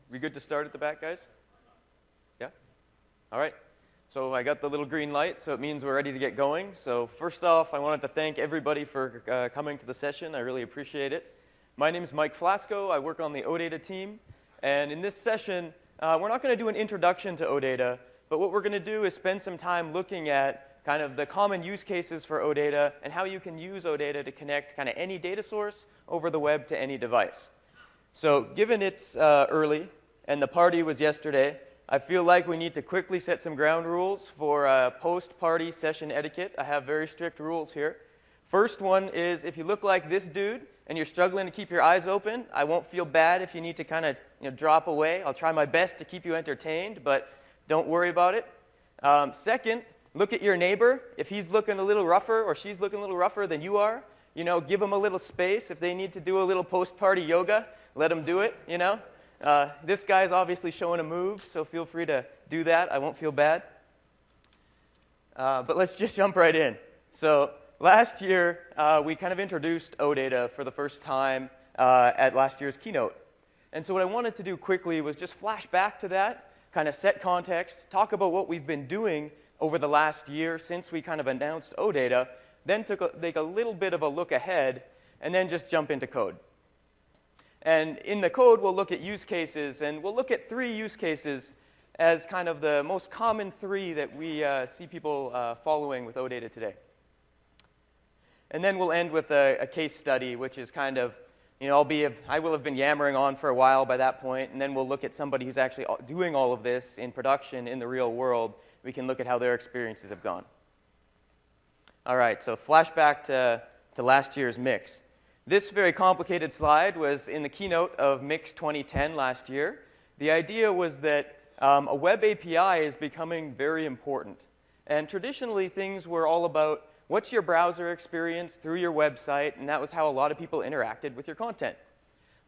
We good to start at the back, guys? Yeah? All right. So I got the little green light, so it means we're ready to get going. So first off, I wanted to thank everybody for coming to the session. I really appreciate it. My name is Mike Flasco. I work on the OData team. And in this session, we're not going to do an introduction to OData, but what we're going to do is spend some time looking at kind of the common use cases for OData and how you can use OData to connect kind of any data source over the web to any device. So given it's early and the party was yesterday, I feel like we need to quickly set some ground rules for post-party session etiquette. I have very strict rules here. First one is if you look like this dude and you're struggling to keep your eyes open, I won't feel bad if you need to kind of drop away. I'll try my best to keep you entertained, but don't worry about it. Second, look at your neighbor. If he's looking a little rougher or she's looking a little rougher than you are, give them a little space. If they need to do a little post-party yoga, let them do it, This guy's obviously showing a move, so feel free to do that. I won't feel bad. But let's just jump right in. So last year, we kind of introduced OData for the first time at last year's keynote. And so what I wanted to do quickly was just flash back to that, kind of set context, talk about what we've been doing over the last year since we kind of announced OData, then take a little bit of a look ahead, and then just jump into code. And in the code, we'll look at use cases, and we'll look at 3 use cases as kind of the most common 3 that we see people following with OData today. And then we'll end with a case study, which is kind of, I will have been yammering on for a while by that point, and then we'll look at somebody who's actually doing all of this in production in the real world. We can look at how their experiences have gone. All right, so flashback to last year's MIX. This very complicated slide was in the keynote of MIX 2010 last year. The idea was that a web API is becoming very important. And traditionally, things were all about what's your browser experience through your website, and that was how a lot of people interacted with your content.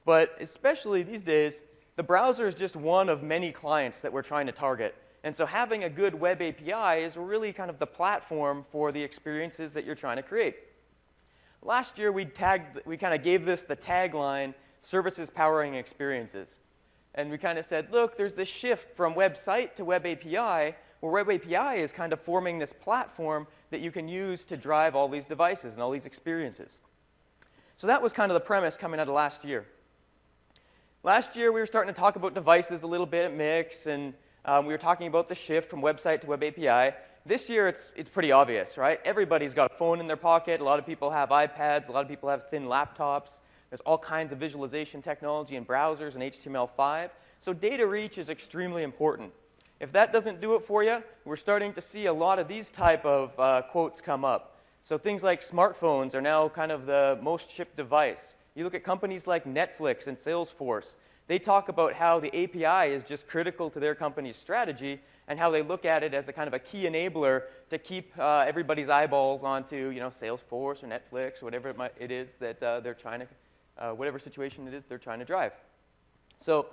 But especially these days, the browser is just one of many clients that we're trying to target. And so having a good web API is really kind of the platform for the experiences that you're trying to create. Last year, we kind of gave this the tagline, services powering experiences. And we kind of said, look, there's this shift from website to web API, where web API is kind of forming this platform that you can use to drive all these devices and all these experiences. So that was kind of the premise coming out of last year. Last year, we were starting to talk about devices a little bit at MIX, and we were talking about the shift from website to web API. This year, it's pretty obvious, right? Everybody's got a phone in their pocket. A lot of people have iPads. A lot of people have thin laptops. There's all kinds of visualization technology in browsers and HTML5. So data reach is extremely important. If that doesn't do it for you, we're starting to see a lot of these type of quotes come up. So things like smartphones are now kind of the most shipped device. You look at companies like Netflix and Salesforce. They talk about how the API is just critical to their company's strategy and how they look at it as a kind of a key enabler to keep everybody's eyeballs onto Salesforce or Netflix or whatever it is that they're trying to, whatever situation it is they're trying to drive. So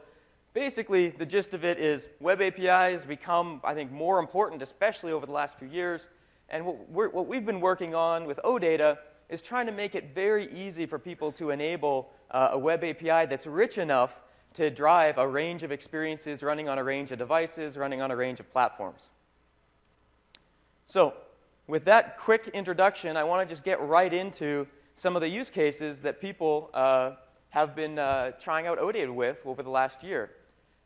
basically, the gist of it is web APIs become, I think, more important, especially over the last few years. And what we've been working on with OData is trying to make it very easy for people to enable a web API that's rich enough to drive a range of experiences running on a range of devices, running on a range of platforms. So with that quick introduction, I want to just get right into some of the use cases that people have been trying out OData with over the last year.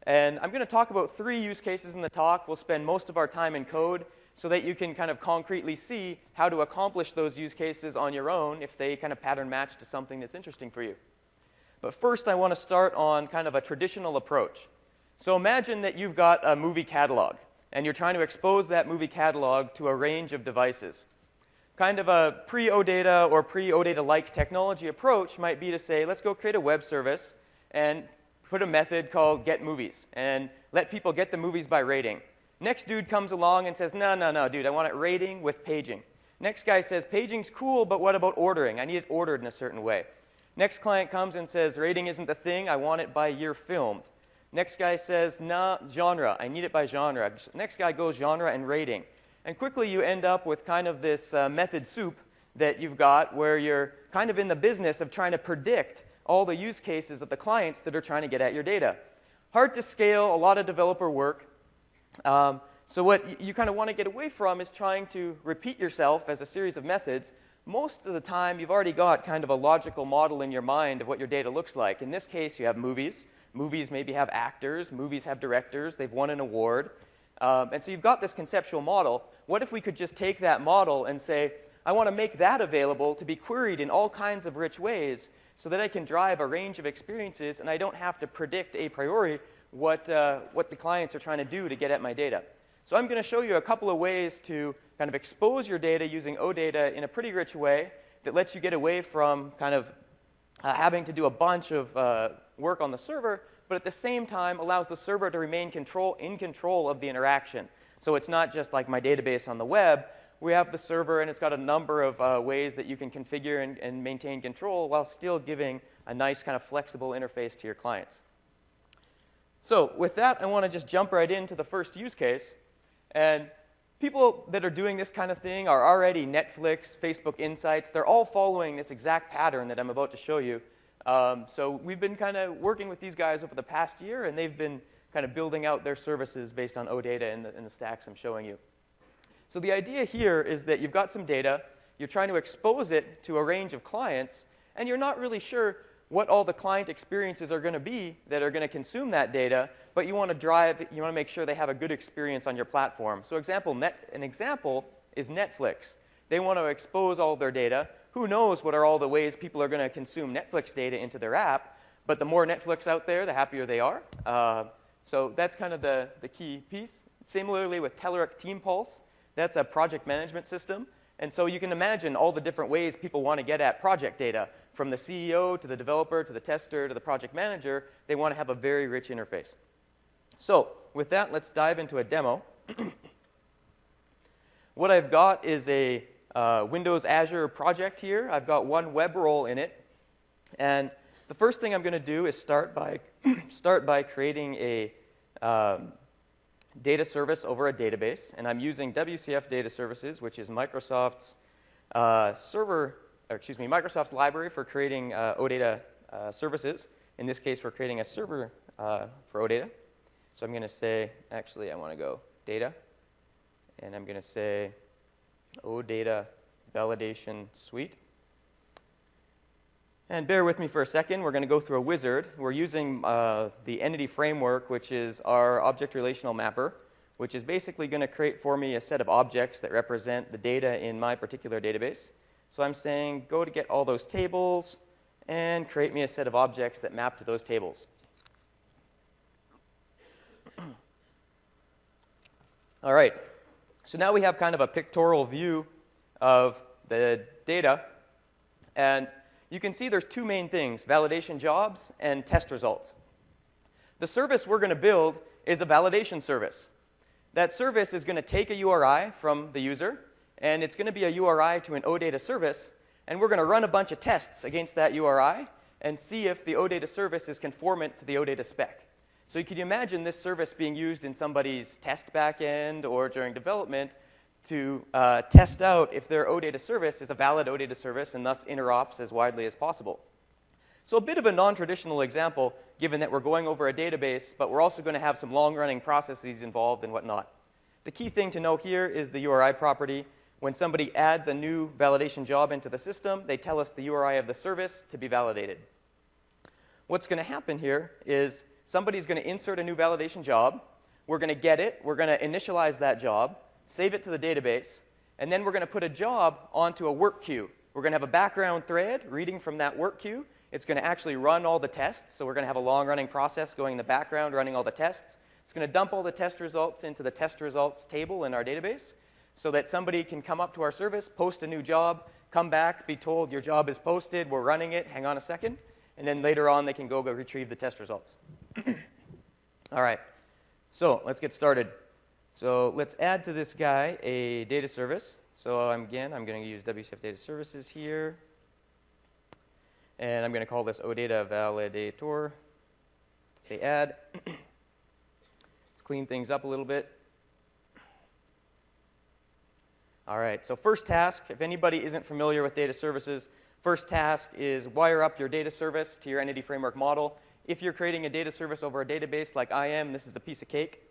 And I'm going to talk about 3 use cases in the talk. We'll spend most of our time in code so that you can kind of concretely see how to accomplish those use cases on your own if they kind of pattern match to something that's interesting for you. But first, I want to start on kind of a traditional approach. So imagine that you've got a movie catalog, and you're trying to expose that movie catalog to a range of devices. Kind of a pre-OData or pre-OData-like technology approach might be to say, let's go create a web service and put a method called getMovies and let people get the movies by rating. Next dude comes along and says, no, dude, I want it rating with paging. Next guy says, paging's cool, but what about ordering? I need it ordered in a certain way. Next client comes and says, rating isn't the thing, I want it by year filmed. Next guy says, nah, genre, I need it by genre. Next guy goes genre and rating. And quickly you end up with kind of this method soup that you've got where you're kind of in the business of trying to predict all the use cases of the clients that are trying to get at your data. hard to scale, a lot of developer work. So what you kind of want to get away from is trying to repeat yourself as a series of methods. Most of the time, you've already got kind of a logical model in your mind of what your data looks like. In this case, you have movies. Movies maybe have actors. Movies have directors. They've won an award. And so you've got this conceptual model. What if we could just take that model and say, I want to make that available to be queried in all kinds of rich ways so that I can drive a range of experiences and I don't have to predict a priori what the clients are trying to do to get at my data. So I'm going to show you a couple of ways to kind of expose your data using OData in a pretty rich way that lets you get away from kind of having to do a bunch of work on the server, but at the same time allows the server to remain in control of the interaction. So it's not just like my database on the web. We have the server, and it's got a number of ways that you can configure and maintain control while still giving a nice kind of flexible interface to your clients. So with that, I want to just jump right into the first use case. And people that are doing this kind of thing are already Netflix, Facebook Insights. They're all following this exact pattern that I'm about to show you. So we've been kind of working with these guys over the past year, and they've been kind of building out their services based on OData in the stacks I'm showing you. So the idea here is that you've got some data, you're trying to expose it to a range of clients, and you're not really sure what all the client experiences are going to be that are going to consume that data, but you want to make sure they have a good experience on your platform. So an example is Netflix. They want to expose all their data. Who knows what are all the ways people are going to consume Netflix data into their app, but the more Netflix out there, the happier they are. So that's kind of the key piece. Similarly with Telerik Team Pulse, that's a project management system. And so you can imagine all the different ways people want to get at project data. From the CEO to the developer to the tester to the project manager, they want to have a very rich interface. So with that, let's dive into a demo. What I've got is a Windows Azure project here. I've got one web role in it. And the first thing I'm going to do is start by creating a data service over a database. And I'm using WCF Data Services, which is Microsoft's Microsoft's library for creating OData services. In this case, we're creating a server for OData. So I'm going to say, actually, I want to go data. And I'm going to say OData validation suite. And bear with me for a second. We're going to go through a wizard. We're using the entity framework, which is our object relational mapper, which is basically going to create for me a set of objects that represent the data in my particular database. So I'm saying go to get all those tables and create me a set of objects that map to those tables. All right. So now we have kind of a pictorial view of the data. And you can see there's two main things, validation jobs and test results. The service we're going to build is a validation service. That service is going to take a URI from the user, and it's going to be a URI to an OData service, and we're going to run a bunch of tests against that URI and see if the OData service is conformant to the OData spec. So you can imagine this service being used in somebody's test backend or during development to test out if their OData service is a valid OData service and thus interops as widely as possible. So a bit of a non-traditional example, given that we're going over a database, but we're also going to have some long-running processes involved and whatnot. The key thing to know here is the URI property. When somebody adds a new validation job into the system, they tell us the URI of the service to be validated. What's going to happen here is somebody's going to insert a new validation job. We're going to get it. We're going to initialize that job, save it to the database, and then we're going to put a job onto a work queue. We're going to have a background thread reading from that work queue. It's going to actually run all the tests. So we're going to have a long-running process going in the background, running all the tests. It's going to dump all the test results into the test results table in our database so that somebody can come up to our service, post a new job, come back, be told your job is posted, we're running it, hang on a second, and then later on they can go retrieve the test results. All right, so let's get started. So let's add to this guy a data service. So again, I'm going to use WCF Data Services here. And I'm going to call this OData validator. Say add. Let's clean things up a little bit. All right, so first task, if anybody isn't familiar with data services, first task is wire up your data service to your entity framework model if you're creating a data service over a database like I am, this is a piece of cake.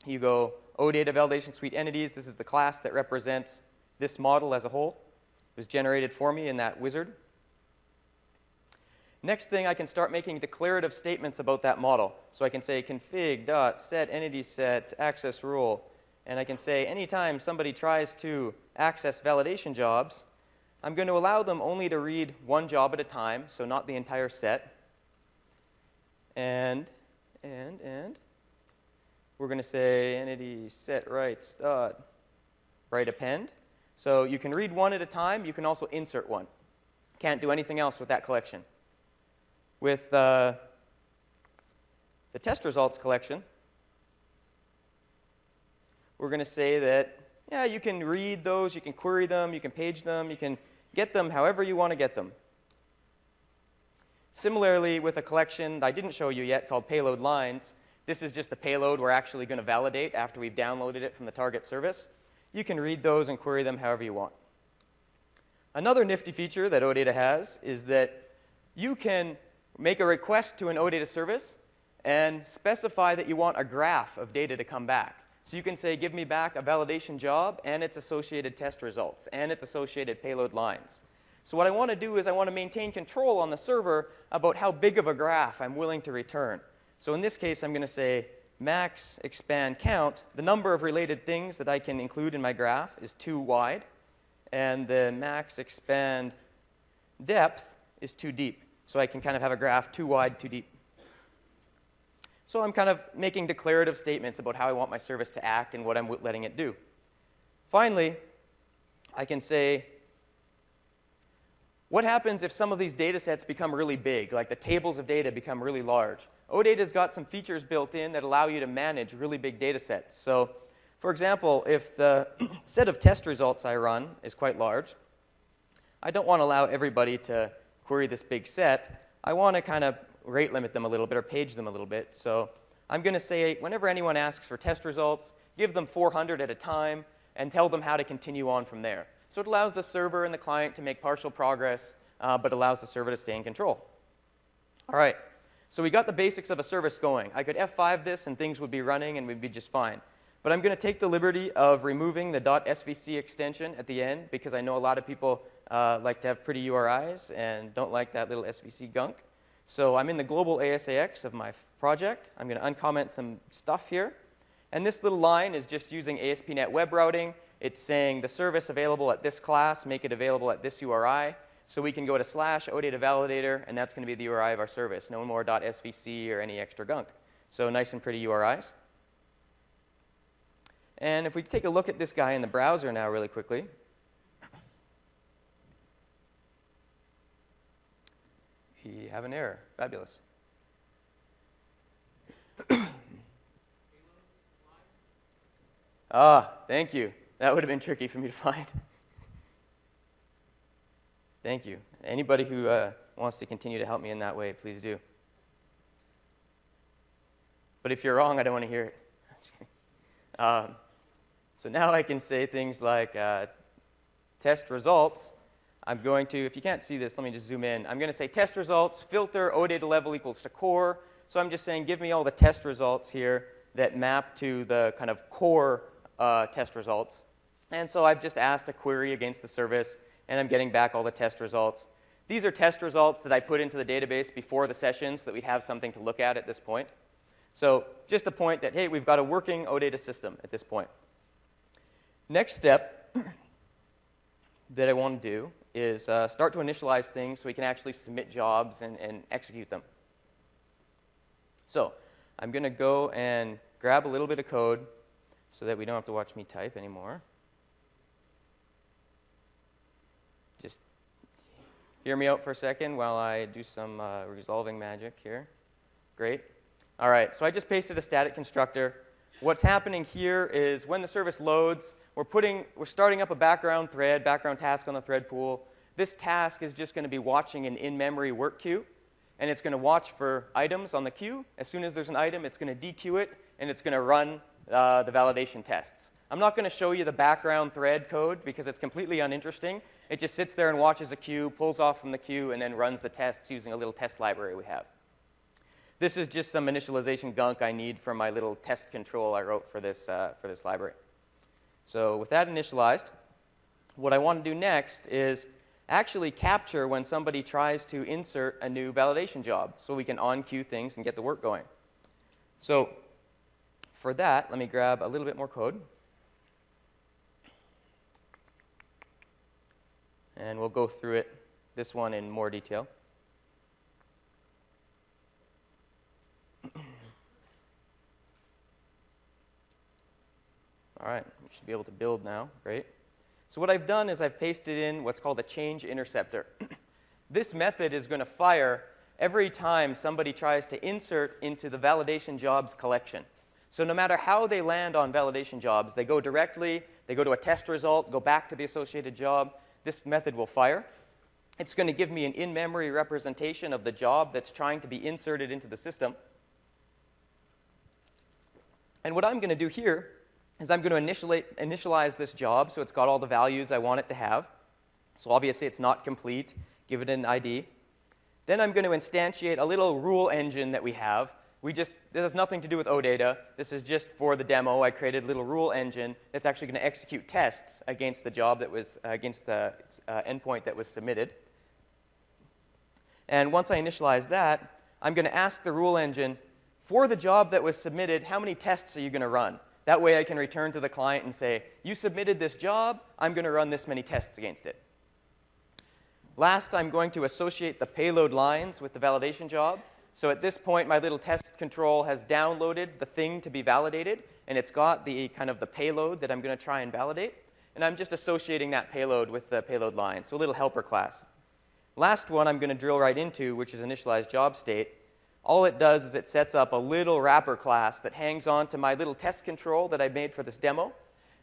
You go OData validation suite entities. This is the class that represents this model as a whole. It was generated for me in that wizard. Next thing, I can start making declarative statements about that model. So I can say config.set entity set access rule. And I can say anytime somebody tries to access validation jobs, I'm going to allow them only to read one job at a time, so not the entire set. And we're going to say entity set rights dot write append. So you can read one at a time. You can also insert one. Can't do anything else with that collection. With the test results collection, we're going to say that, yeah, you can read those, you can query them, you can page them, you can get them however you want to get them. Similarly, with a collection that I didn't show you yet called payload lines, this is just the payload we're actually going to validate after we've downloaded it from the target service. You can read those and query them however you want. Another nifty feature that OData has is that you can make a request to an OData service and specify that you want a graph of data to come back. So you can say, give me back a validation job and its associated test results and its associated payload lines. So what I want to do is I want to maintain control on the server about how big of a graph I'm willing to return. So in this case, I'm going to say max expand count. The number of related things that I can include in my graph is 2 wide. And the max expand depth is 2 deep. So I can kind of have a graph 2 wide, 2 deep. So I'm kind of making declarative statements about how I want my service to act and what I'm letting it do. Finally, I can say, what happens if some of these data sets become really big, like the tables of data become really large? OData's got some features built in that allow you to manage really big data sets. So, for example, if the set of test results I run is quite large, I don't want to allow everybody to query this big set. I want to kind of rate limit them a little bit or page them a little bit. So I'm going to say whenever anyone asks for test results, give them 400 at a time and tell them how to continue on from there. So it allows the server and the client to make partial progress, but allows the server to stay in control. All right, so we got the basics of a service going. I could F5 this and things would be running and we'd be just fine. But I'm going to take the liberty of removing the .svc extension at the end because I know a lot of people like to have pretty URIs and don't like that little SVC gunk. So I'm in the global ASAX of my project. I'm going to uncomment some stuff here. And this little line is just using ASP.NET Web Routing. It's saying the service available at this class, make it available at this URI. So we can go to /OData validator, and that's going to be the URI of our service. No more .svc or any extra gunk. So nice and pretty URIs. And if we take a look at this guy in the browser now really quickly, we have an error. Fabulous. Thank you. That would have been tricky for me to find. Thank you. Anybody who wants to continue to help me in that way, please do. But if you're wrong, I don't want to hear it. So now I can say things like test results. I'm going to, if you can't see this, let me just zoom in. I'm going to say test results, filter, OData level equals to core. So I'm just saying give me all the test results here that map to the kind of core test results. And so I've just asked a query against the service, and I'm getting back all the test results. These are test results that I put into the database before the session so that we'd have something to look at this point. So just a point that, hey, we've got a working OData system at this point. Next step that I want to do is start to initialize things so we can actually submit jobs and execute them. So I'm going to go and grab a little bit of code so that we don't have to watch me type anymore. Just hear me out for a second while I do some resolving magic here. Great. All right, so I just pasted a static constructor. What's happening here is when the service loads, we're starting up a background thread, background task on the thread pool. This task is just going to be watching an in-memory work queue, and it's going to watch for items on the queue. As soon as there's an item, it's going to dequeue it, and it's going to run the validation tests. I'm not going to show you the background thread code because it's completely uninteresting. It just sits there and watches a queue, pulls off from the queue, and then runs the tests using a little test library we have. This is just some initialization gunk I need from my little test control I wrote for this library. So with that initialized, what I want to do next is actually capture when somebody tries to insert a new validation job so we can on-queue things and get the work going. So for that, let me grab a little bit more code. And we'll go through this one in more detail. All right, we should be able to build now. Great. So what I've done is I've pasted in what's called a change interceptor. This method is going to fire every time somebody tries to insert into the validation jobs collection. So no matter how they land on validation jobs, they go directly, they go to a test result, go back to the associated job, this method will fire. It's going to give me an in-memory representation of the job that's trying to be inserted into the system. And what I'm going to do here is I'm going to initialize this job so it's got all the values I want it to have. So obviously it's not complete. Give it an ID. Then I'm going to instantiate a little rule engine that we have. This has nothing to do with OData. This is just for the demo. I created a little rule engine that's actually going to execute tests against the job that was, against the endpoint that was submitted. And once I initialize that, I'm going to ask the rule engine, for the job that was submitted, how many tests are you going to run? That way I can return to the client and say, you submitted this job, I'm going to run this many tests against it. Last, I'm going to associate the payload lines with the validation job. So at this point, my little test control has downloaded the thing to be validated, and it's got the kind of the payload that I'm going to try and validate. And I'm just associating that payload with the payload line, so a little helper class. Last one I'm going to drill right into, which is initialize job state. All it does is it sets up a little wrapper class that hangs on to my little test control that I made for this demo,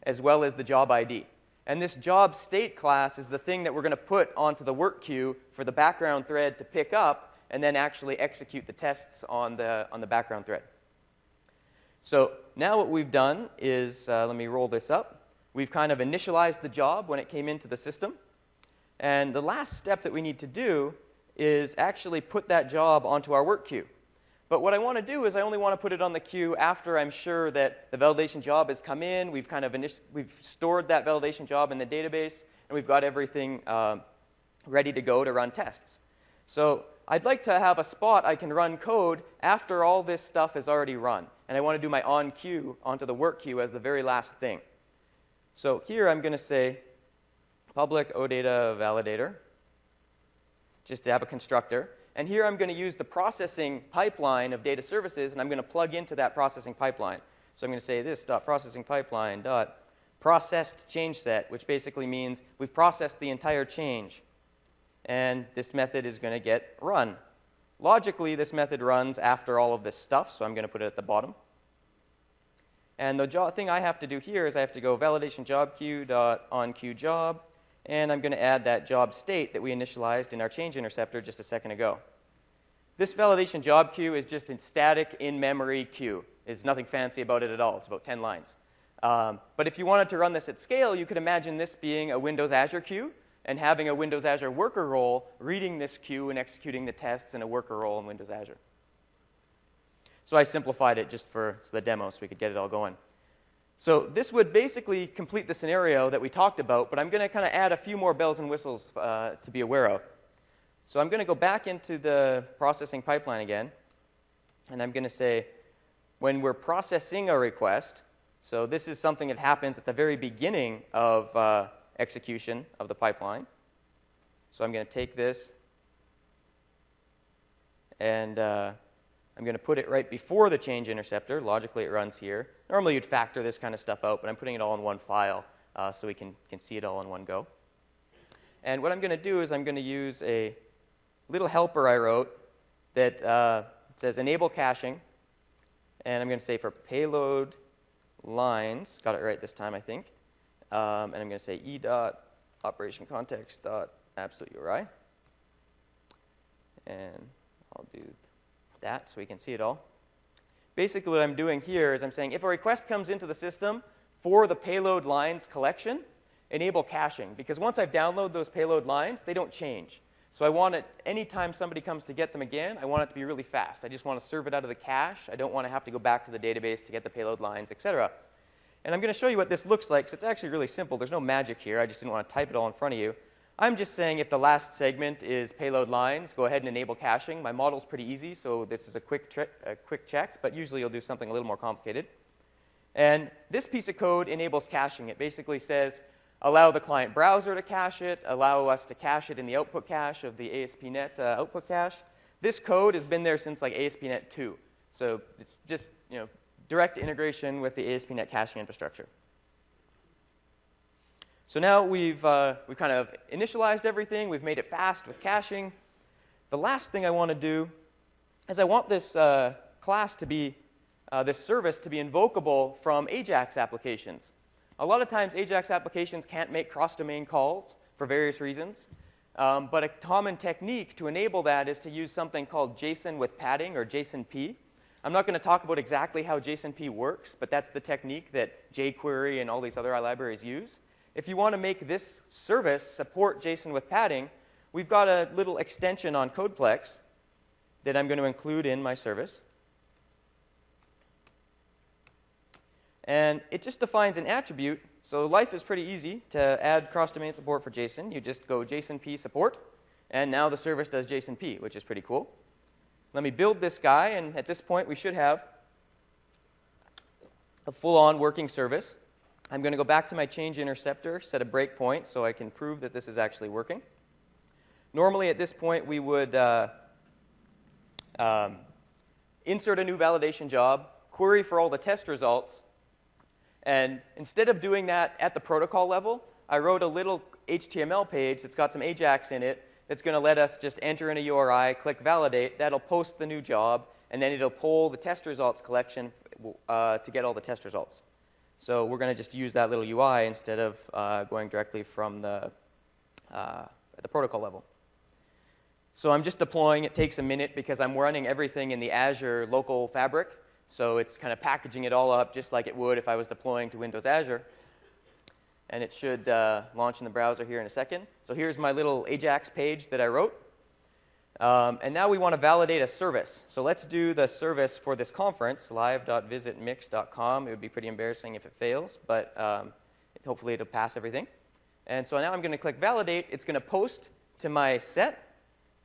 as well as the job ID. And this job state class is the thing that we're going to put onto the work queue for the background thread to pick up and then actually execute the tests on the background thread. So now what we've done is, let me roll this up. We've kind of initialized the job when it came into the system. And the last step that we need to do is actually put that job onto our work queue. But what I want to do is I only want to put it on the queue after I'm sure that the validation job has come in, we've stored that validation job in the database, and we've got everything ready to go to run tests. So I'd like to have a spot I can run code after all this stuff is already run. And I want to do my on queue onto the work queue as the very last thing. So here I'm going to say public OData validator, just to have a constructor. And here I'm going to use the processing pipeline of data services, and I'm going to plug into that processing pipeline. So I'm going to say this .processing pipeline .processed change set, which basically means we've processed the entire change. And this method is going to get run. Logically, this method runs after all of this stuff, so I'm going to put it at the bottom. And the thing I have to do here is I have to go validation job queue .onQueue job. And I'm going to add that job state that we initialized in our change interceptor just a second ago. This validation job queue is just a static in-memory queue. There's nothing fancy about it at all. It's about 10 lines. But if you wanted to run this at scale, you could imagine this being a Windows Azure queue and having a Windows Azure worker role reading this queue and executing the tests in a worker role in Windows Azure. So I simplified it just for the demo so we could get it all going. So this would basically complete the scenario that we talked about, but I'm going to kind of add a few more bells and whistles to be aware of. So I'm going to go back into the processing pipeline again, and I'm going to say, when we're processing a request, so this is something that happens at the very beginning of execution of the pipeline. So I'm going to take this, and I'm going to put it right before the change interceptor. Logically, it runs here. Normally, you'd factor this kind of stuff out, but I'm putting it all in one file so we can see it all in one go. And what I'm going to do is I'm going to use a little helper I wrote that says enable caching. And I'm going to say for payload lines, got it right this time, I think. And I'm going to say e.operationcontext.absolute.uri. And I'll do that so we can see it all. Basically, what I'm doing here is I'm saying if a request comes into the system for the payload lines collection, enable caching. Because once I've downloaded those payload lines, they don't change. So I want it, anytime somebody comes to get them again, I want it to be really fast. I just want to serve it out of the cache. I don't want to have to go back to the database to get the payload lines, et cetera. And I'm going to show you what this looks like, because it's actually really simple. There's no magic here. I just didn't want to type it all in front of you. I'm just saying if the last segment is payload lines, go ahead and enable caching. My model's pretty easy, so this is a quick check, but usually you'll do something a little more complicated. And this piece of code enables caching. It basically says, allow the client browser to cache it, allow us to cache it in the output cache of the ASP.NET output cache. This code has been there since like ASP.NET 2. So it's just direct integration with the ASP.NET caching infrastructure. So now we've kind of initialized everything. We've made it fast with caching. The last thing I want to do is I want this class to be, this service to be invocable from AJAX applications. A lot of times, AJAX applications can't make cross-domain calls for various reasons. But a common technique to enable that is to use something called JSON with padding, or JSON-P. I'm not going to talk about exactly how JSON-P works, but that's the technique that jQuery and all these other libraries use. If you want to make this service support JSON with padding, we've got a little extension on Codeplex that I'm going to include in my service. And it just defines an attribute. So life is pretty easy to add cross-domain support for JSON. You just go JSON-P support, and now the service does JSON-P, which is pretty cool. Let me build this guy, and at this point we should have a full-on working service. I'm going to go back to my change interceptor, set a breakpoint so I can prove that this is actually working. Normally at this point we would insert a new validation job, query for all the test results, and instead of doing that at the protocol level, I wrote a little HTML page that's got some AJAX in it that's going to let us just enter in a URI, click validate. That'll post the new job, and then it'll pull the test results collection to get all the test results. So we're going to just use that little UI instead of going directly from the protocol level. So I'm just deploying. It takes a minute because I'm running everything in the Azure local fabric. So it's kind of packaging it all up just like it would if I was deploying to Windows Azure. And it should launch in the browser here in a second. So here's my little AJAX page that I wrote. And now we want to validate a service. So let's do the service for this conference, live.visitmix.com. It would be pretty embarrassing if it fails, but hopefully it'll pass everything. And so now I'm going to click validate. It's going to post to my set.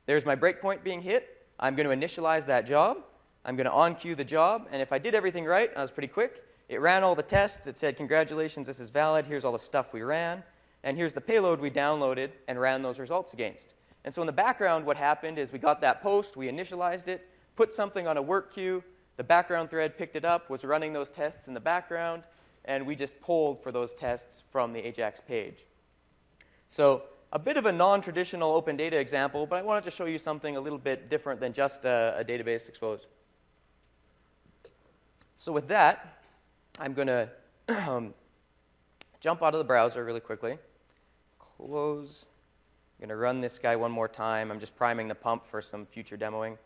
There's my breakpoint being hit. I'm going to initialize that job. I'm going to on-queue the job, and if I did everything right, I was pretty quick. It ran all the tests. It said, congratulations, this is valid. Here's all the stuff we ran. And here's the payload we downloaded and ran those results against. And so in the background, what happened is we got that post, we initialized it, put something on a work queue. The background thread picked it up, was running those tests in the background, and we just polled for those tests from the AJAX page. So a bit of a non-traditional open data example, but I wanted to show you something a little bit different than just a database exposed. So with that, I'm going to jump out of the browser really quickly, close. I'm going to run this guy one more time. I'm just priming the pump for some future demoing.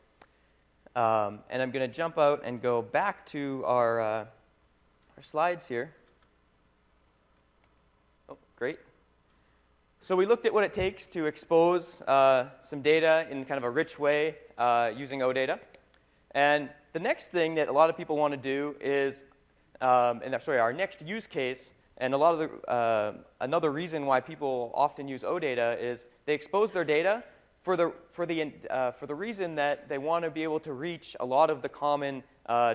And I'm going to jump out and go back to our slides here. Oh, great. So we looked at what it takes to expose some data in kind of a rich way using OData. And the next thing that a lot of people want to do is, our next use case, and a lot of the, another reason why people often use OData is they expose their data for the reason that they want to be able to reach a lot of the common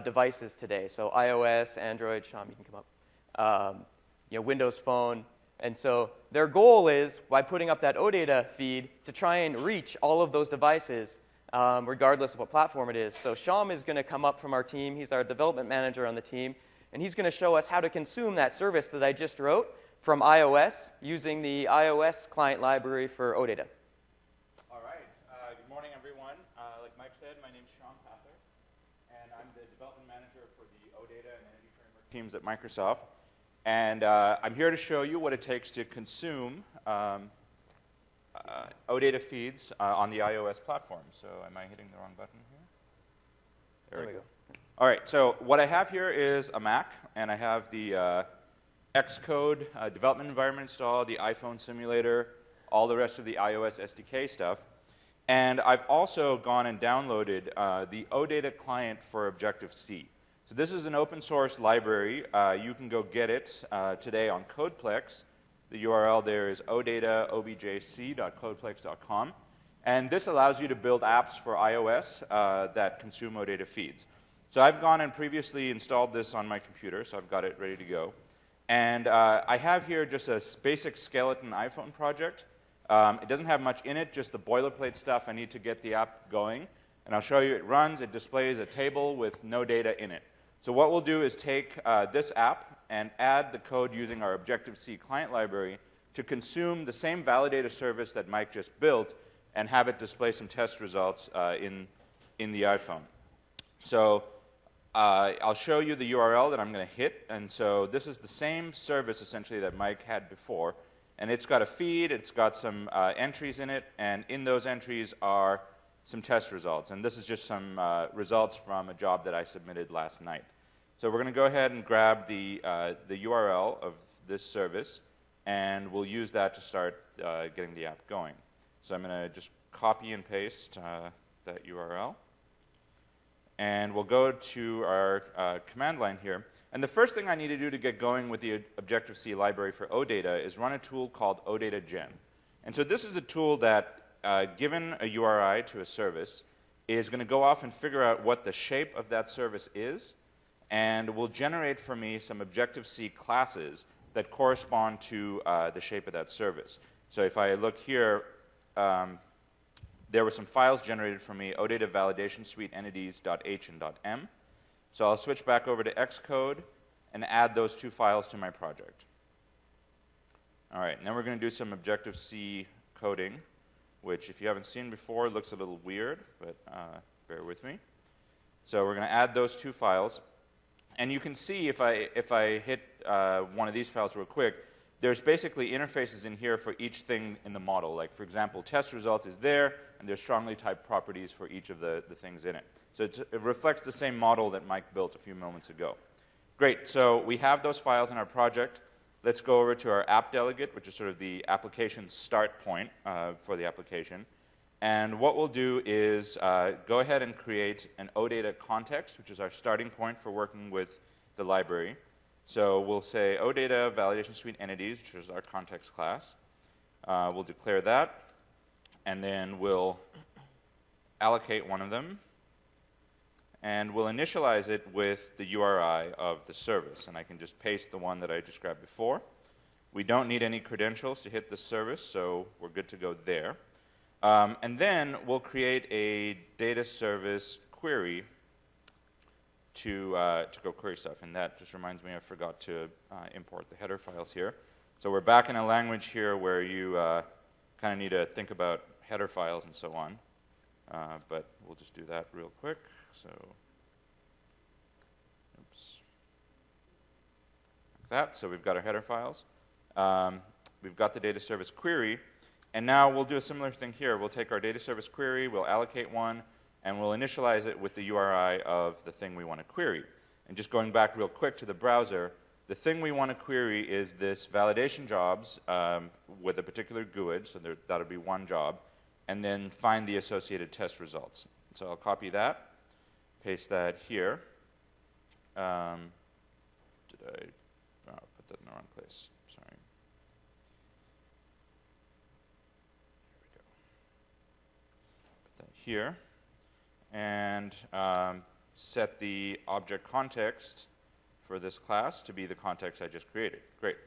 devices today. So iOS, Android, Sean, you can come up, Windows Phone. And so their goal is, by putting up that OData feed, to try and reach all of those devices, regardless of what platform it is. So Sham is going to come up from our team. He's our development manager on the team. And he's going to show us how to consume that service that I just wrote from iOS using the iOS client library for OData. All right. Good morning, everyone. Like Mike said, my name is Sean Pather, and I'm the development manager for the OData and Energy Framework teams at Microsoft. And I'm here to show you what it takes to consume OData feeds on the iOS platform. So am I hitting the wrong button here? There we go. All right, so what I have here is a Mac, and I have the Xcode development environment installed, the iPhone simulator, all the rest of the iOS SDK stuff. And I've also gone and downloaded the OData client for Objective-C. So this is an open source library. You can go get it today on Codeplex. The URL there is odata.objc.codeplex.com. And this allows you to build apps for iOS that consume OData feeds. So I've gone and previously installed this on my computer, so I've got it ready to go. And I have here just a basic skeleton iPhone project. It doesn't have much in it, just the boilerplate stuff I need to get the app going. And I'll show you it runs. It displays a table with no data in it. So what we'll do is take this app and add the code using our Objective-C client library to consume the same validator service that Mike just built and have it display some test results in the iPhone. So I'll show you the URL that I'm going to hit. And so this is the same service, essentially, that Mike had before. And it's got a feed. It's got some entries in it. And in those entries are some test results. And this is just some results from a job that I submitted last night. So we're going to go ahead and grab the URL of this service. And we'll use that to start getting the app going. So I'm going to just copy and paste that URL. And we'll go to our command line here. And the first thing I need to do to get going with the Objective-C library for OData is run a tool called OData Gen. And so this is a tool that, given a URI to a service, is going to go off and figure out what the shape of that service is, and will generate for me some Objective-C classes that correspond to the shape of that service. So if I look here, there were some files generated for me, OData validation suite entities.h and .m. So I'll switch back over to Xcode and add those two files to my project. All right, now we're going to do some Objective-C coding, which if you haven't seen before, looks a little weird, but bear with me. So we're going to add those two files. And you can see if I hit one of these files real quick, there's basically interfaces in here for each thing in the model. Like, for example, test results is there, and there's strongly typed properties for each of the things in it. So it reflects the same model that Mike built a few moments ago. Great, so we have those files in our project. Let's go over to our app delegate, which is sort of the application start point for the application. And what we'll do is go ahead and create an OData context, which is our starting point for working with the library. So we'll say OData validation suite entities, which is our context class. We'll declare that, and then we'll allocate one of them, and we'll initialize it with the URI of the service. And I can just paste the one that I described before. We don't need any credentials to hit this service, so we're good to go there. And then we'll create a data service query to go query stuff. And that just reminds me I forgot to import the header files here. So we're back in a language here where you kind of need to think about header files and so on. But we'll just do that real quick. So, oops. Like that. So we've got our header files. We've got the data service query. And now we'll do a similar thing here. We'll take our data service query, we'll allocate one, and we'll initialize it with the URI of the thing we want to query. And just going back real quick to the browser, the thing we want to query is this validation jobs with a particular GUID, so that'll be one job, and then find the associated test results. So I'll copy that, paste that here. Did I put that in the wrong place? Sorry. Here, and set the object context for this class to be the context I just created. Great.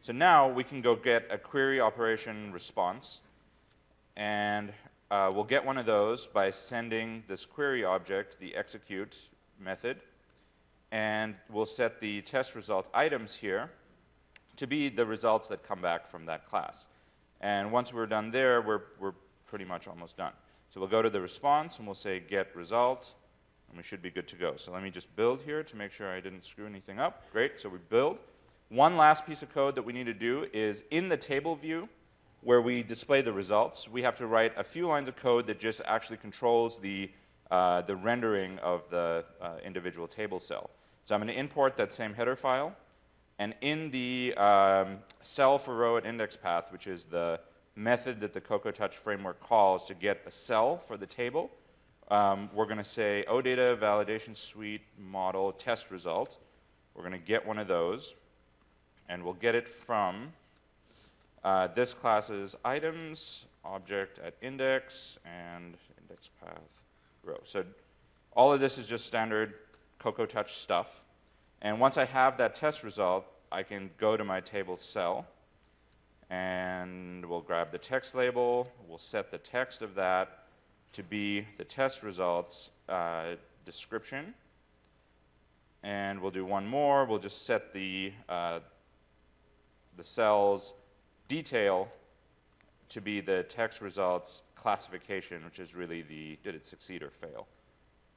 So now we can go get a query operation response, and we'll get one of those by sending this query object, the execute method, and we'll set the test result items here to be the results that come back from that class. And once we're done there, we're pretty much almost done. So we'll go to the response, and we'll say get result, and we should be good to go. So let me just build here to make sure I didn't screw anything up. Great, so we build. One last piece of code that we need to do is in the table view, where we display the results, we have to write a few lines of code that just actually controls the rendering of the individual table cell. So I'm going to import that same header file, and in the cell for row at index path, which is the method that the CocoaTouch framework calls to get a cell for the table. We're going to say OData validation suite model test result. We're going to get one of those, and we'll get it from this class's items, object at index, and index path row. So all of this is just standard CocoaTouch stuff. And once I have that test result, I can go to my table cell, and we'll grab the text label. We'll set the text of that to be the test results description. And we'll do one more. We'll just set the cell's detail to be the text results classification, which is really the did it succeed or fail.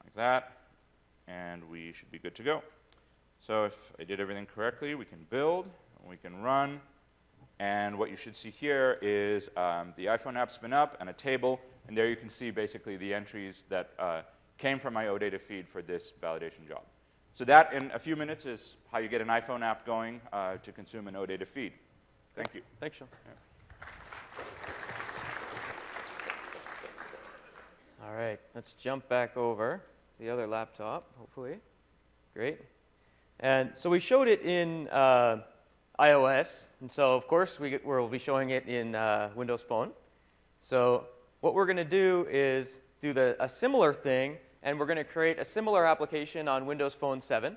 Like that. And we should be good to go. So if I did everything correctly, we can build, and we can run. And what you should see here is the iPhone app spin up and a table. And there you can see basically the entries that came from my OData feed for this validation job. So that, in a few minutes, is how you get an iPhone app going to consume an OData feed. Thank you. Thanks, Sean. Yeah. All right, let's jump back over the other laptop, hopefully. Great. And so we showed it in iOS. And so, of course, we'll be showing it in Windows Phone. So what we're going to do is do a similar thing, and we're going to create a similar application on Windows Phone 7.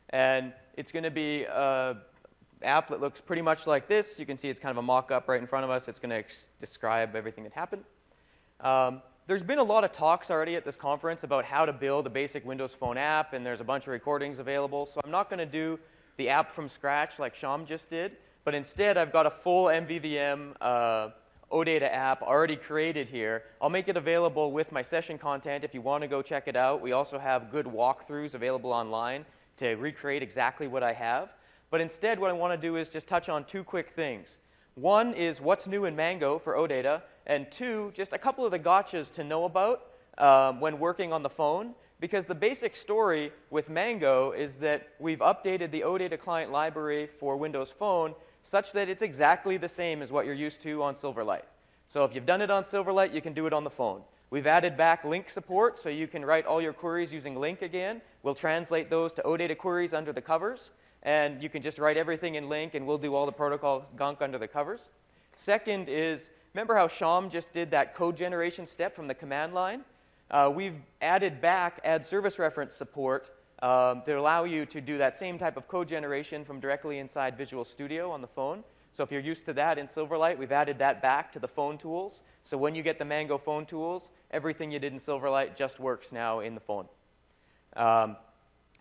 And it's going to be an app that looks pretty much like this. You can see it's kind of a mock-up right in front of us. It's going to describe everything that happened. There's been a lot of talks already at this conference about how to build a basic Windows Phone app, and there's a bunch of recordings available. So I'm not going to do the app from scratch like Sham just did, but instead I've got a full MVVM OData app already created here. I'll make it available with my session content if you want to go check it out. We also have good walkthroughs available online to recreate exactly what I have. But instead, what I want to do is just touch on two quick things. One is what's new in Mango for OData, and two, just a couple of the gotchas to know about when working on the phone. Because the basic story with Mango is that we've updated the OData client library for Windows Phone such that it's exactly the same as what you're used to on Silverlight. So if you've done it on Silverlight, you can do it on the phone. We've added back link support, so you can write all your queries using link again. We'll translate those to OData queries under the covers. And you can just write everything in link, and we'll do all the protocol gunk under the covers. Second is, remember how Sham just did that code generation step from the command line? We've added back add service reference support to allow you to do that same type of code generation from directly inside Visual Studio on the phone. So if you're used to that in Silverlight, we've added that back to the phone tools. So when you get the Mango phone tools, everything you did in Silverlight just works now in the phone.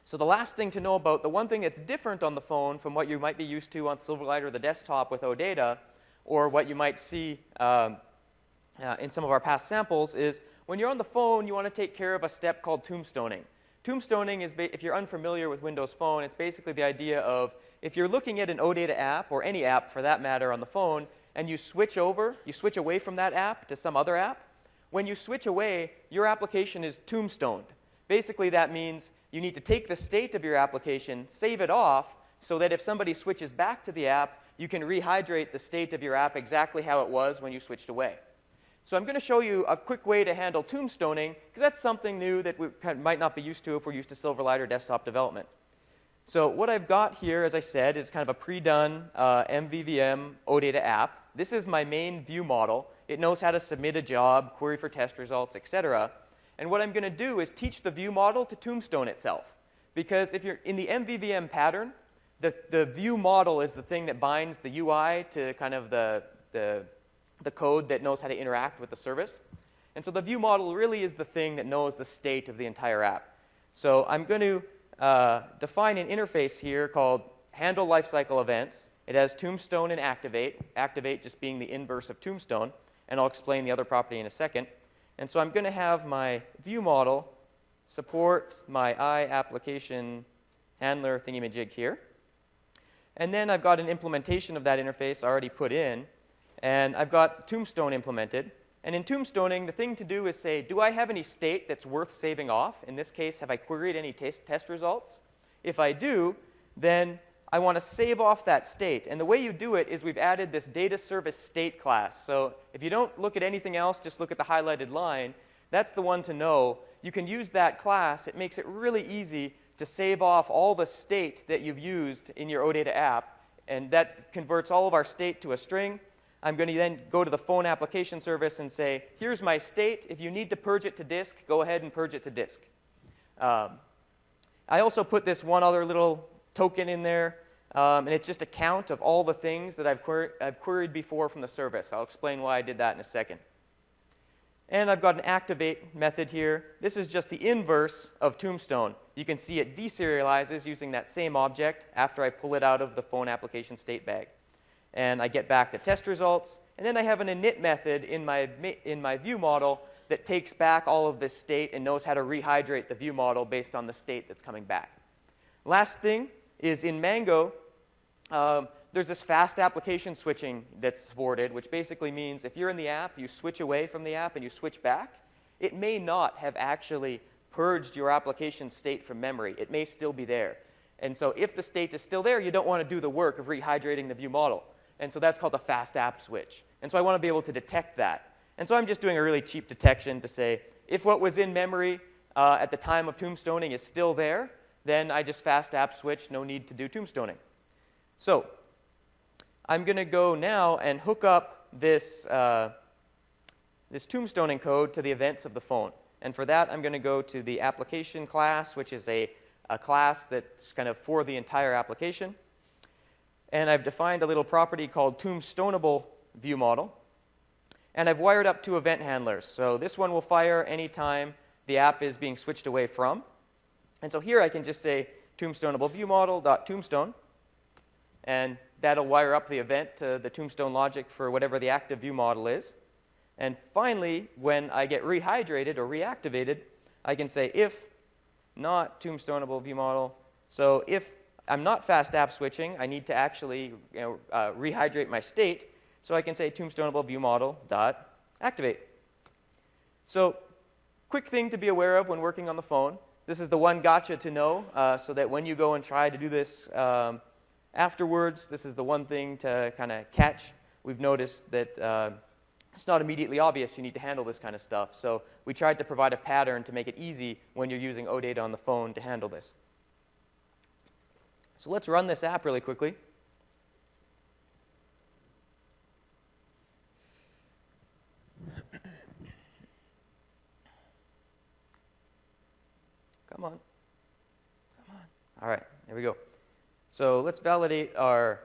So the last thing to know about, the one thing that's different on the phone from what you might be used to on Silverlight or the desktop with OData, or what you might see in some of our past samples, is when you're on the phone, you want to take care of a step called tombstoning. Tombstoning is, if you're unfamiliar with Windows Phone, it's basically the idea of if you're looking at an OData app, or any app for that matter on the phone, and you switch away from that app to some other app, when you switch away, your application is tombstoned. Basically, that means you need to take the state of your application, save it off, so that if somebody switches back to the app, you can rehydrate the state of your app exactly how it was when you switched away. So I'm going to show you a quick way to handle tombstoning, because that's something new that we might not be used to if we're used to Silverlight or desktop development. So what I've got here, as I said, is kind of a pre-done MVVM OData app. This is my main view model. It knows how to submit a job, query for test results, etc. And what I'm going to do is teach the view model to tombstone itself. Because if you're in the MVVM pattern, the view model is the thing that binds the UI to kind of the code that knows how to interact with the service. And so the view model really is the thing that knows the state of the entire app. So I'm going to define an interface here called handle lifecycle events. It has tombstone and activate, activate just being the inverse of tombstone. And I'll explain the other property in a second. And so I'm going to have my view model support my iApplication handler thingamajig here. And then I've got an implementation of that interface already put in. And I've got tombstone implemented. And in tombstoning, the thing to do is say, do I have any state that's worth saving off? In this case, have I queried any test results? If I do, then I want to save off that state. And the way you do it is we've added this data service state class. So if you don't look at anything else, just look at the highlighted line. That's the one to know. You can use that class. It makes it really easy to save off all the state that you've used in your OData app. And that converts all of our state to a string. I'm going to then go to the phone application service and say, here's my state. If you need to purge it to disk, go ahead and purge it to disk. I also put this one other little token in there, and it's just a count of all the things that I've queried before from the service. I'll explain why I did that in a second. And I've got an activate method here. This is just the inverse of Tombstone. You can see it deserializes using that same object after I pull it out of the phone application state bag. And I get back the test results. And then I have an init method in my view model that takes back all of this state and knows how to rehydrate the view model based on the state that's coming back. Last thing is in Mango, there's this fast application switching that's supported, which basically means if you're in the app, you switch away from the app and you switch back, it may not have actually purged your application state from memory. It may still be there. And so if the state is still there, you don't want to do the work of rehydrating the view model. And so that's called a fast app switch. And so I want to be able to detect that. And so I'm just doing a really cheap detection to say, if what was in memory at the time of tombstoning is still there, then I just fast app switch, no need to do tombstoning. So I'm going to go now and hook up this, this tombstoning code to the events of the phone. And for that, I'm going to go to the application class, which is a class that's kind of for the entire application. And I've defined a little property called tombstonable view model. And I've wired up two event handlers. So this one will fire anytime the app is being switched away from. And so here I can just say tombstonable view model.tombstone. And that'll wire up the event to the tombstone logic for whatever the active view model is. And finally, when I get rehydrated or reactivated, I can say if not tombstonable view model. So if I'm not fast app switching, I need to actually rehydrate my state. So I can say tombstonable view model dot activate. So quick thing to be aware of when working on the phone. This is the one gotcha to know, so that when you go and try to do this afterwards, this is the one thing to kind of catch. We've noticed that it's not immediately obvious you need to handle this kind of stuff. So we tried to provide a pattern to make it easy when you're using OData on the phone to handle this. So let's run this app really quickly. Come on. Come on. All right, here we go. So let's validate our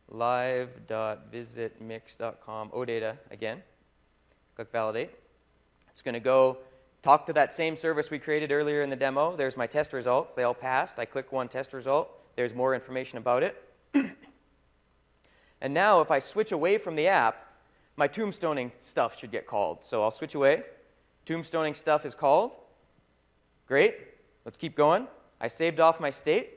live.visitmix.com OData again. Click validate. It's going to go talk to that same service we created earlier in the demo. There's my test results. They all passed. I click one test result. There's more information about it. And now if I switch away from the app, my tombstoning stuff should get called. So I'll switch away. Tombstoning stuff is called. Great. Let's keep going. I saved off my state.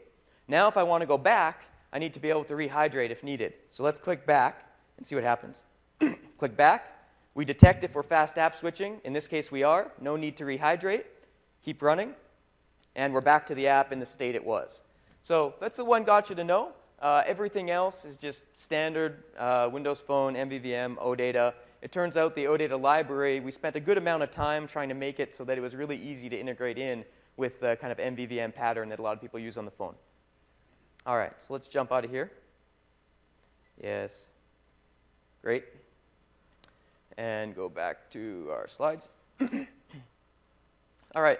Now if I want to go back, I need to be able to rehydrate if needed. So let's click back and see what happens. Click back. We detect if we're fast app switching. In this case, we are. No need to rehydrate. Keep running. And we're back to the app in the state it was. So that's the one gotcha to know. Everything else is just standard Windows Phone, MVVM, OData. It turns out the OData library, we spent a good amount of time trying to make it so that it was really easy to integrate in with the kind of MVVM pattern that a lot of people use on the phone. All right, so let's jump out of here. Yes. Great. And go back to our slides. All right.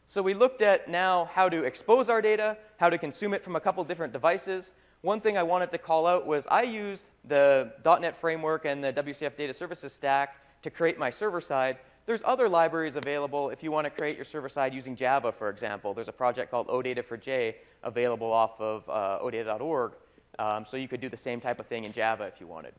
So we looked at now how to expose our data, how to consume it from a couple different devices. One thing I wanted to call out was I used the .NET framework and the WCF data services stack to create my server side. There's other libraries available if you want to create your server side using Java, for example. There's a project called OData for J available off of odata.org. So you could do the same type of thing in Java if you wanted.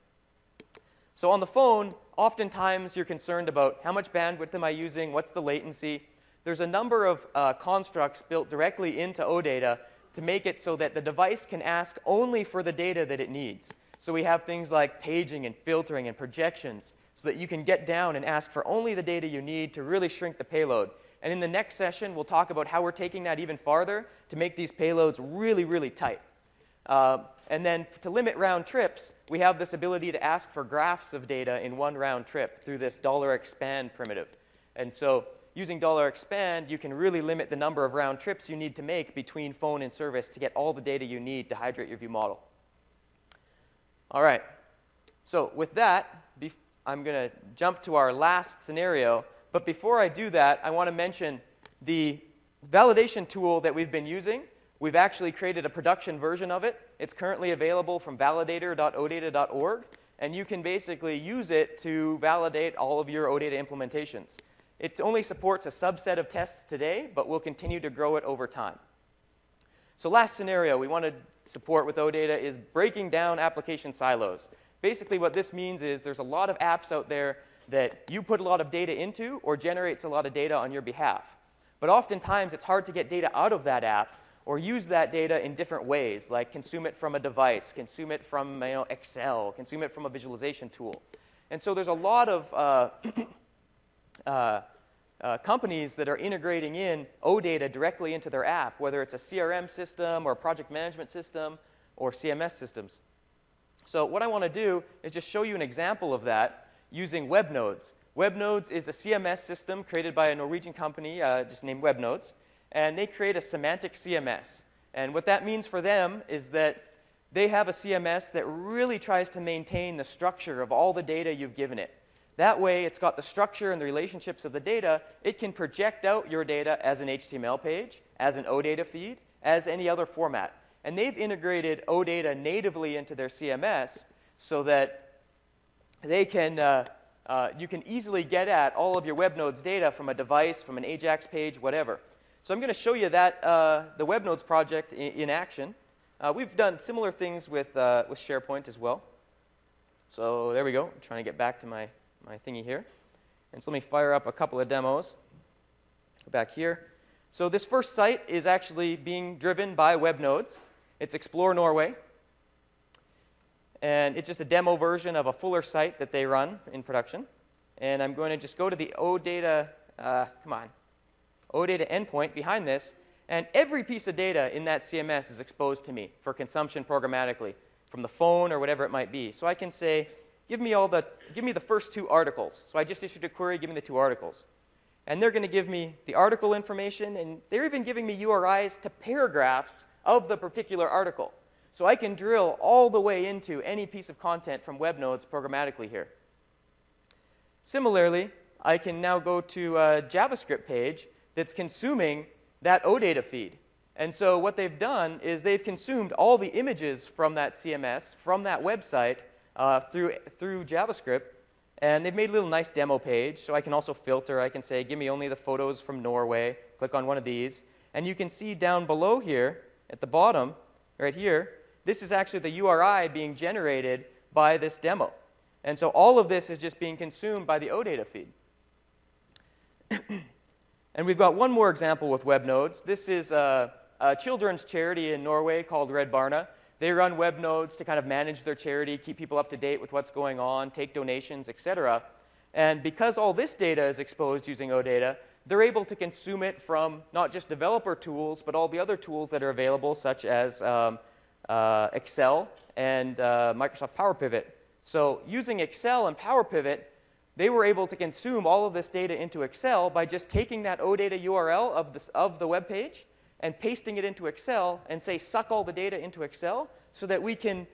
So on the phone, oftentimes you're concerned about how much bandwidth am I using, what's the latency. There's a number of constructs built directly into OData to make it so that the device can ask only for the data that it needs. So we have things like paging and filtering and projections so that you can get down and ask for only the data you need to really shrink the payload. And in the next session, we'll talk about how we're taking that even farther to make these payloads really, really tight. And then to limit round trips, we have this ability to ask for graphs of data in one round trip through this $expand primitive. And so using $expand, you can really limit the number of round trips you need to make between phone and service to get all the data you need to hydrate your view model. All right. So with that, I'm going to jump to our last scenario. But before I do that, I want to mention the validation tool that we've been using. We've actually created a production version of it. It's currently available from validator.odata.org. And you can basically use it to validate all of your OData implementations. It only supports a subset of tests today, but we'll continue to grow it over time. So last scenario we want to support with OData is breaking down application silos. Basically what this means is there's a lot of apps out there that you put a lot of data into or generates a lot of data on your behalf. But oftentimes it's hard to get data out of that app or use that data in different ways, like consume it from a device, consume it from Excel, consume it from a visualization tool. And so there's a lot of companies that are integrating in OData directly into their app, whether it's a CRM system or a project management system or CMS systems. So what I want to do is just show you an example of that using WebNodes. WebNodes is a CMS system created by a Norwegian company just named WebNodes. And they create a semantic CMS. And what that means for them is that they have a CMS that really tries to maintain the structure of all the data you've given it. That way, it's got the structure and the relationships of the data. It can project out your data as an HTML page, as an OData feed, as any other format. And they've integrated OData natively into their CMS so that they can, you can easily get at all of your WebNodes data from a device, from an AJAX page, whatever. So I'm going to show you that, the WebNodes project in action. We've done similar things with SharePoint as well. So there we go. I'm trying to get back to my thingy here. And so let me fire up a couple of demos. Go back here. So this first site is actually being driven by WebNodes. It's Explore Norway. And it's just a demo version of a fuller site that they run in production. And I'm going to just go to the OData, OData endpoint behind this. And every piece of data in that CMS is exposed to me for consumption programmatically from the phone or whatever it might be. So I can say, give me the first 2 articles. So I just issued a query, give me the 2 articles. And they're going to give me the article information, and they're even giving me URIs to paragraphs of the particular article. So I can drill all the way into any piece of content from WebNodes programmatically here. Similarly, I can now go to a JavaScript page that's consuming that OData feed. And so what they've done is they've consumed all the images from that CMS, from that website, through JavaScript. And they've made a little nice demo page. So I can also filter. I can say, give me only the photos from Norway. Click on one of these. And you can see down below here, at the bottom, right here, this is actually the URI being generated by this demo. And so all of this is just being consumed by the OData feed. And we've got one more example with WebNodes. This is a children's charity in Norway called Red Barna. They run WebNodes to kind of manage their charity, keep people up to date with what's going on, take donations, etc. And because all this data is exposed using OData, they're able to consume it from not just developer tools, but all the other tools that are available, such as Excel and Microsoft Power Pivot. So using Excel and Power Pivot, they were able to consume all of this data into Excel by just taking that OData URL of the web page and pasting it into Excel and say, suck all the data into Excel so that we can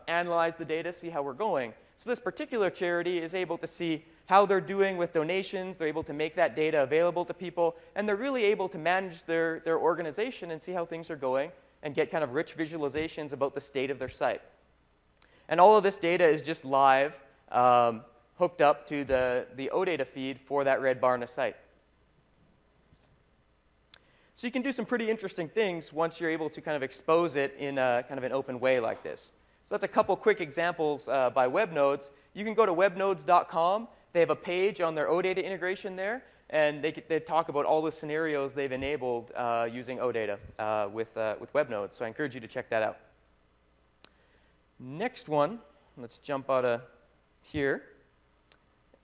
analyze the data, see how we're going. So this particular charity is able to see how they're doing with donations. They're able to make that data available to people. And they're really able to manage their organization and see how things are going and get kind of rich visualizations about the state of their site. And all of this data is just live, hooked up to the OData feed for that Red Barna site. So you can do some pretty interesting things once you're able to kind of expose it in a, kind of an open way like this. So that's a couple quick examples by WebNodes. You can go to webnodes.com. They have a page on their OData integration there, and they talk about all the scenarios they've enabled using OData with WebNodes. So I encourage you to check that out. Next one, let's jump out of here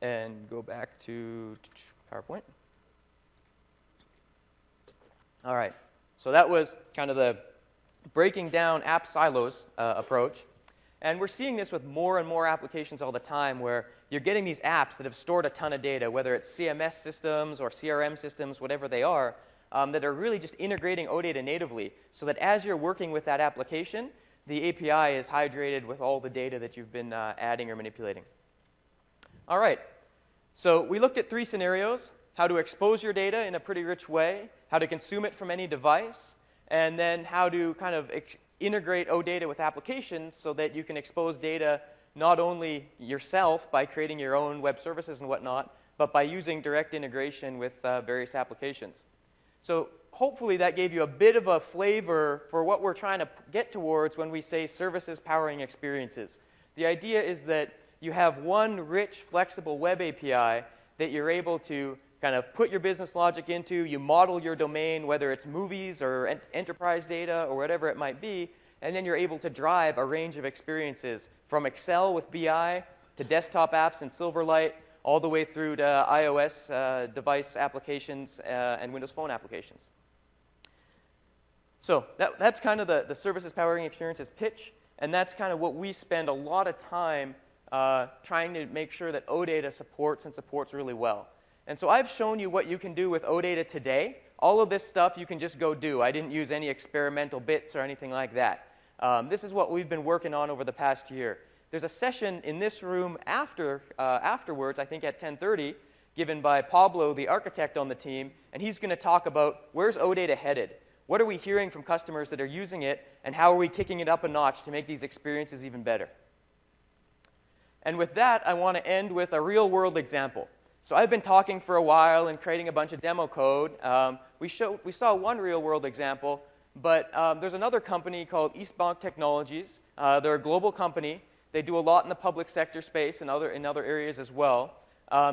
and go back to PowerPoint. All right, so that was kind of the breaking down app silos approach. And we're seeing this with more and more applications all the time where you're getting these apps that have stored a ton of data, whether it's CMS systems or CRM systems, whatever they are, that are really just integrating OData natively so that as you're working with that application, the API is hydrated with all the data that you've been adding or manipulating. All right. So we looked at 3 scenarios: how to expose your data in a pretty rich way, how to consume it from any device, and then how to kind of integrate OData with applications so that you can expose data not only yourself by creating your own web services and whatnot, but by using direct integration with various applications. So hopefully that gave you a bit of a flavor for what we're trying to get towards when we say services powering experiences. The idea is that you have one rich, flexible web API that you're able to kind of put your business logic into. You model your domain, whether it's movies or enterprise data or whatever it might be, and then you're able to drive a range of experiences from Excel with BI to desktop apps in Silverlight, all the way through to iOS device applications and Windows Phone applications. So that's kind of the services powering experiences pitch, and that's kind of what we spend a lot of time trying to make sure that OData supports really well. And so I've shown you what you can do with OData today. All of this stuff you can just go do. I didn't use any experimental bits or anything like that. This is what we've been working on over the past year. There's a session in this room afterwards, I think at 10:30, given by Pablo, the architect on the team, and he's going to talk about where's OData headed? What are we hearing from customers that are using it, and how are we kicking it up a notch to make these experiences even better? And with that, I want to end with a real-world example. So I've been talking for a while and creating a bunch of demo code. We saw one real-world example, but there's another company called Eastbank Technologies. They're a global company. They do a lot in the public sector space and in other areas as well.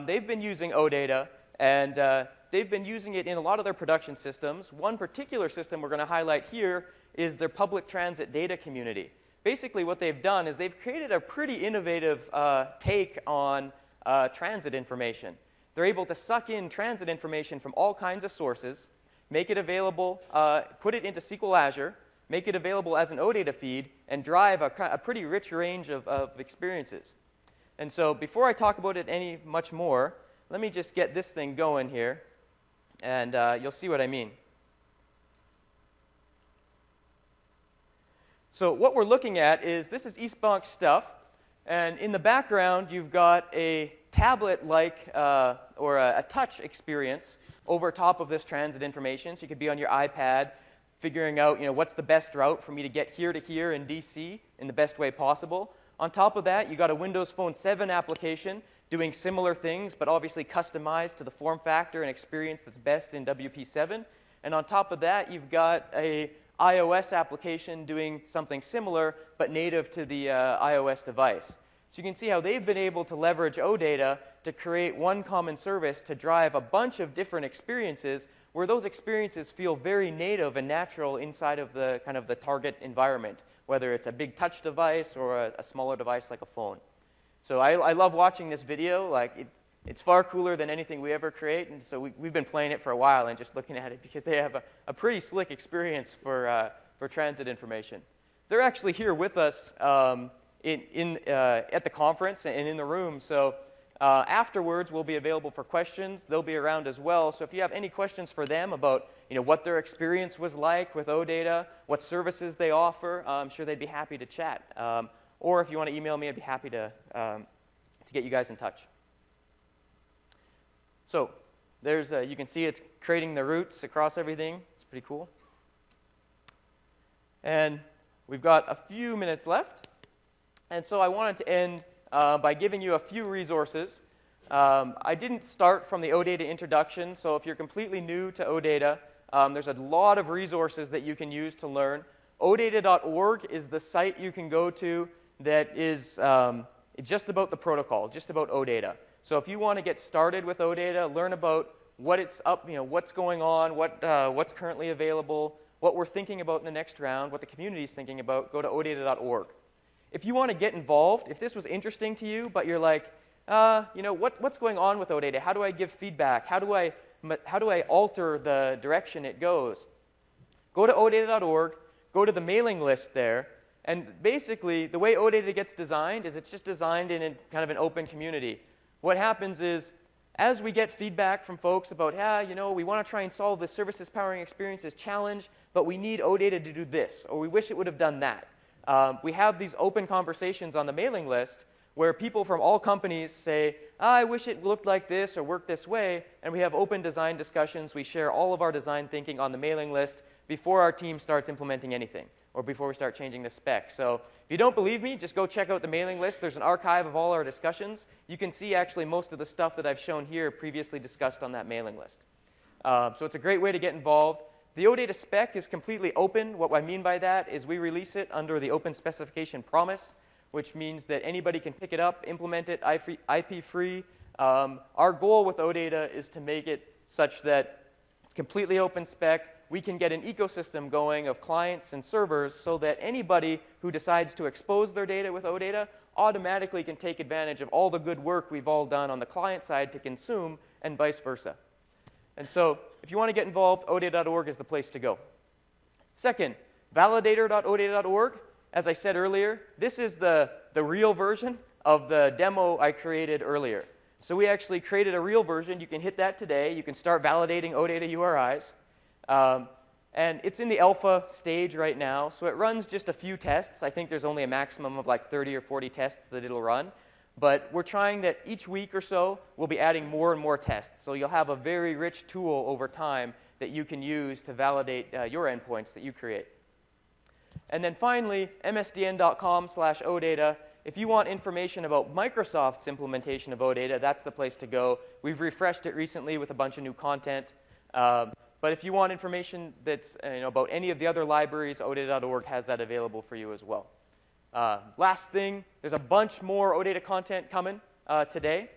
They've been using OData, and they've been using it in a lot of their production systems. One particular system we're going to highlight here is their public transit data community. Basically, what they've done is they've created a pretty innovative take on transit information. They're able to suck in transit information from all kinds of sources, make it available, put it into SQL Azure, make it available as an OData feed, and drive a pretty rich range of experiences. And so before I talk about it any much more, let me just get this thing going here, and you'll see what I mean. So what we're looking at is, this is Eastbank stuff, and in the background you've got a tablet-like or a touch experience over top of this transit information. So you could be on your iPad figuring out, what's the best route for me to get here to here in DC in the best way possible. On top of that, you got a Windows Phone 7 application doing similar things, but obviously customized to the form factor and experience that's best in WP7. And on top of that, you've got a iOS application doing something similar, but native to the iOS device. So you can see how they've been able to leverage OData to create one common service to drive a bunch of different experiences where those experiences feel very native and natural inside of the kind of the target environment, whether it's a big touch device or a smaller device like a phone. So I love watching this video. It's far cooler than anything we ever create, and so we've been playing it for a while and just looking at it because they have a pretty slick experience for transit information. They're actually here with us at the conference and in the room, so afterwards we'll be available for questions. They'll be around as well, so if you have any questions for them about what their experience was like with OData, what services they offer, I'm sure they'd be happy to chat. Or if you want to email me, I'd be happy to get you guys in touch. So there's you can see it's creating the routes across everything. It's pretty cool. And we've got a few minutes left. And so I wanted to end by giving you a few resources. I didn't start from the OData introduction, so if you're completely new to OData, there's a lot of resources that you can use to learn. OData.org is the site you can go to that is just about the protocol, just about OData. So if you want to get started with OData, learn about what it's up, what's going on, what's currently available, what we're thinking about in the next round, what the community is thinking about, go to OData.org. If you want to get involved, if this was interesting to you, but you're like, what's going on with OData? How do I give feedback? How do I alter the direction it goes? Go to OData.org, go to the mailing list there. And basically, the way OData gets designed is it's just designed in kind of an open community. What happens is, as we get feedback from folks about, we want to try and solve the services powering experiences challenge, but we need OData to do this, or we wish it would have done that. We have these open conversations on the mailing list where people from all companies say, I wish it looked like this or worked this way, and we have open design discussions. We share all of our design thinking on the mailing list before our team starts implementing anything, or before we start changing the spec. So if you don't believe me, just go check out the mailing list. There's an archive of all our discussions. You can see actually most of the stuff that I've shown here previously discussed on that mailing list. So it's a great way to get involved. The OData spec is completely open. What I mean by that is we release it under the open specification promise, which means that anybody can pick it up, implement it IP-free. Our goal with OData is to make it such that it's completely open spec. We can get an ecosystem going of clients and servers so that anybody who decides to expose their data with OData automatically can take advantage of all the good work we've all done on the client side to consume, and vice versa. And so if you want to get involved, odata.org is the place to go. Second, validator.odata.org. As I said earlier, this is the real version of the demo I created earlier. So we actually created a real version. You can hit that today. You can start validating OData URIs. And it's in the alpha stage right now, so it runs just a few tests. I think there's only a maximum of like 30 or 40 tests that it'll run. But we're trying that each week or so, we'll be adding more and more tests. So you'll have a very rich tool over time that you can use to validate your endpoints that you create. And then finally, msdn.com/OData. If you want information about Microsoft's implementation of OData, that's the place to go. We've refreshed it recently with a bunch of new content. But if you want information that's about any of the other libraries, odata.org has that available for you as well. Last thing, there's a bunch more OData content coming today.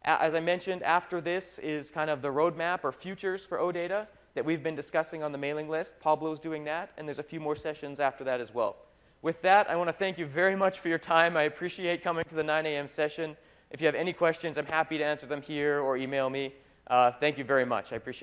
As I mentioned, after this is kind of the roadmap or futures for OData that we've been discussing on the mailing list. Pablo's doing that, and there's a few more sessions after that as well. With that, I want to thank you very much for your time. I appreciate coming to the 9 a.m. session. If you have any questions, I'm happy to answer them here or email me. Thank you very much. I appreciate it.